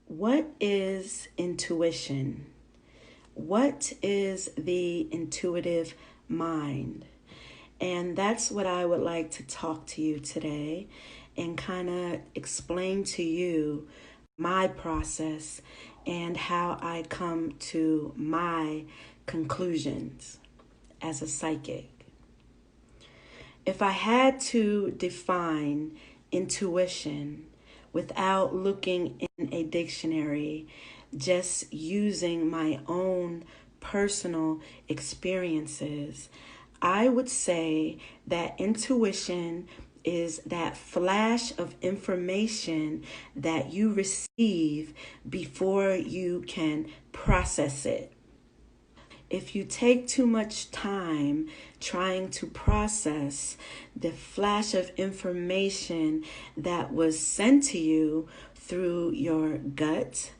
What is intuition? What is the intuitive mind? And that's what I would like to talk to you today and kind of explain to you my process and how I come to my conclusions as a psychic. If I had to define intuition without looking in a dictionary, just using my own personal experiences, I would say that intuition is that flash of information that you receive before you can process it. If you take too much time trying to process the flash of information that was sent to you through your gut,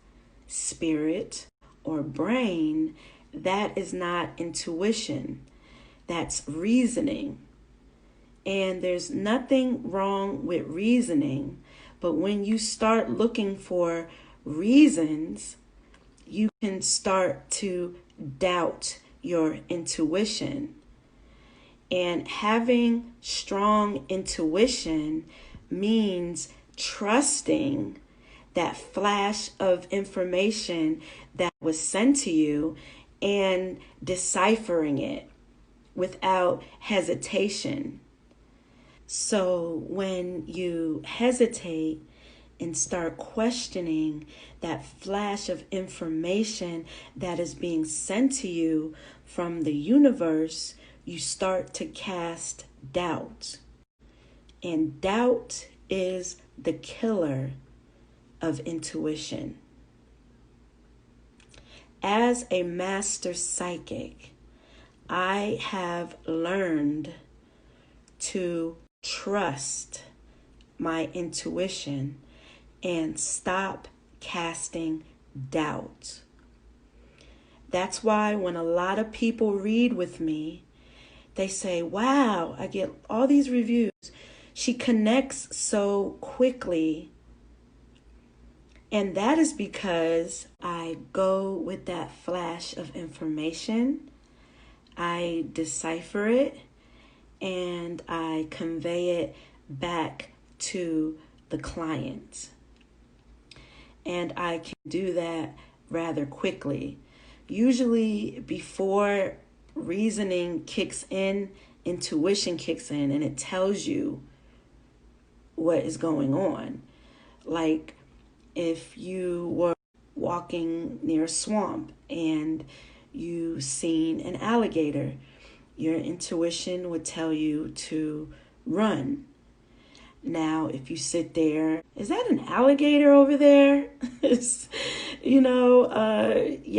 spirit, or brain, that is not intuition. That's reasoning. And there's nothing wrong with reasoning, but when you start looking for reasons, you can start to doubt your intuition. And having strong intuition means trusting that flash of information that was sent to you and deciphering it without hesitation. So when you hesitate and start questioning that flash of information that is being sent to you from the universe, you start to cast doubt. And doubt is the killer of intuition. As a master psychic, I have learned to trust my intuition and stop casting doubt. That's why when a lot of people read with me, they say, wow, I get all these reviews. She connects so quickly. And that is because I go with that flash of information, I decipher it, and I convey it back to the client. And I can do that rather quickly. Usually before reasoning kicks in, intuition kicks in and it tells you what is going on. Like if you were walking near a swamp and you seen an alligator, your intuition would tell you to run. Now, if you sit there, is that an alligator over there? You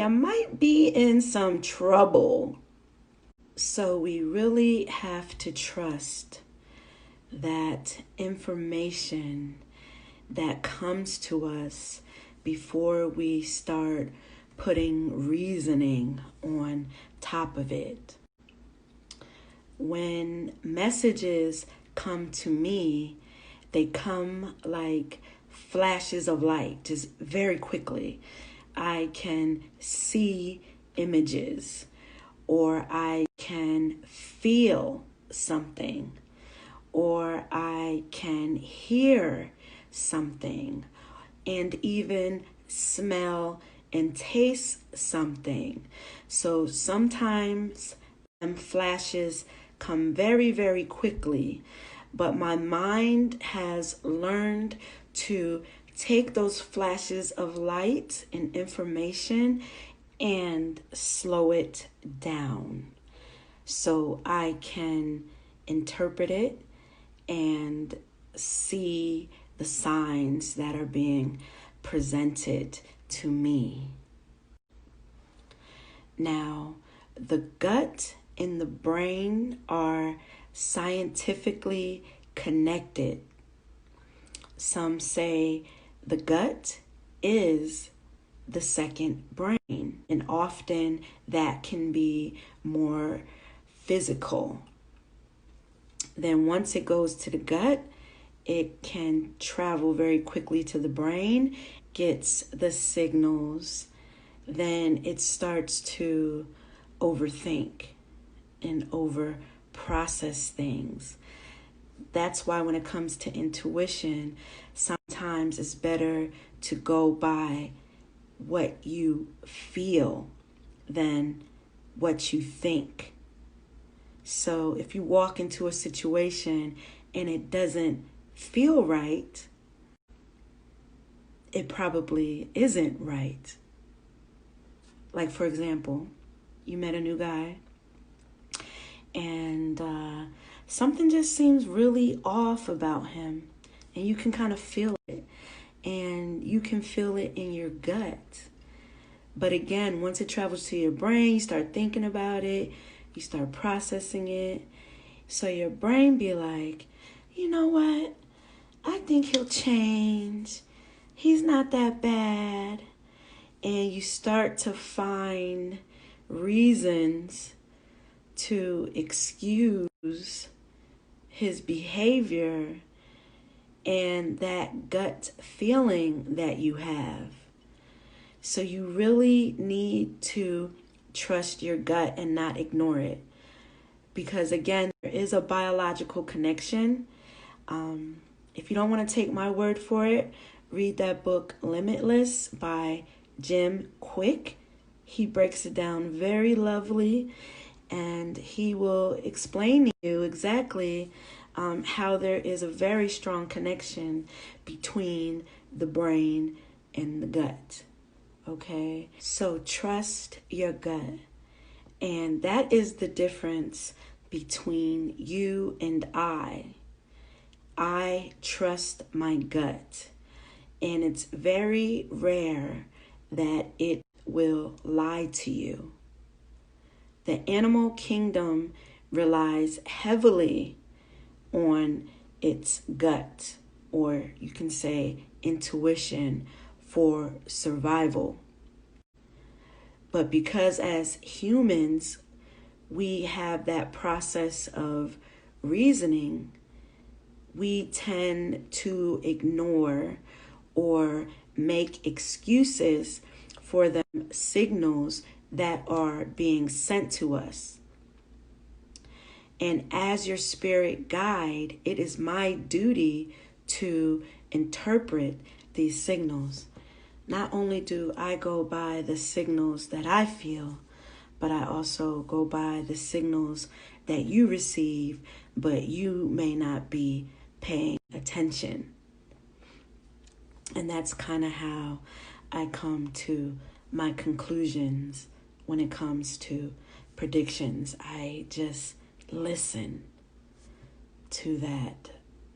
might be in some trouble. So we really have to trust that information that comes to us before we start putting reasoning on top of it. When messages come to me, they come like flashes of light, just very quickly. I can see images, or I can feel something, or I can hear something, and even smell and taste something. So sometimes flashes come very, very quickly, but my mind has learned to take those flashes of light and information and slow it down so I can interpret it and see the signs that are being presented to me. Now, the gut and the brain are scientifically connected. Some say the gut is the second brain, and often that can be more physical. Then once it goes to the gut, it can travel very quickly to the brain gets the signals, then it starts to overthink and over process things. That's why when it comes to intuition, sometimes it's better to go by what you feel than what you think. So if you walk into a situation and it doesn't feel right, it probably isn't right. Like, for example, you met a new guy and something just seems really off about him, and you can kind of feel it, and you can feel it in your gut. But again, once it travels to your brain, you start thinking about it, you start processing it. So your brain be like, you know what? I think he'll change. He's not that bad. And you start to find reasons to excuse his behavior and that gut feeling that you have. So you really need to trust your gut and not ignore it. Because again, there is a biological connection. If you don't want to take my word for it, read that book Limitless by Jim Quick. He breaks it down very lovely, and he will explain to you exactly how there is a very strong connection between the brain and the gut. Okay, so trust your gut. And that is the difference between you and I. I trust my gut. And it's very rare that it will lie to you. The animal kingdom relies heavily on its gut, or you can say intuition, for survival. But because as humans, we have that process of reasoning, we tend to ignore or make excuses for the signals that are being sent to us. And as your spirit guide, it is my duty to interpret these signals. Not only do I go by the signals that I feel, but I also go by the signals that you receive, but you may not be paying attention. And that's kind of how I come to my conclusions when it comes to predictions. I just listen to that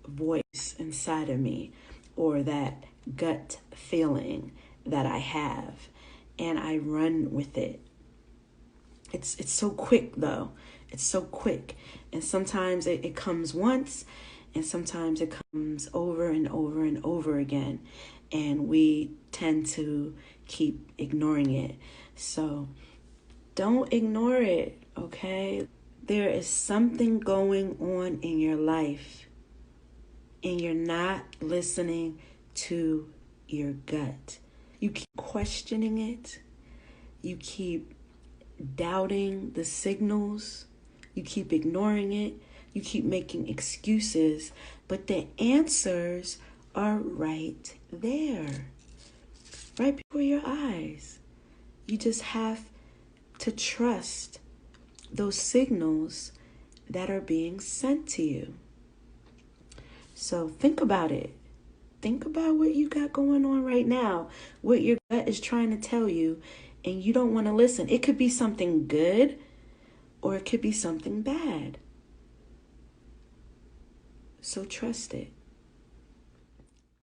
voice inside of me, or that gut feeling that I have, and I run with it. It's so quick though. It's so quick. And sometimes it comes once, and sometimes it comes over and over and over again. And we tend to keep ignoring it. So don't ignore it, okay? There is something going on in your life, and you're not listening to your gut. You keep questioning it. You keep doubting the signals. You keep ignoring it. You keep making excuses. But the answers are right there, right before your eyes. You just have to trust those signals that are being sent to you. So think about it. Think about what you got going on right now, what your gut is trying to tell you, and you don't want to listen. It could be something good, or it could be something bad. So trust it.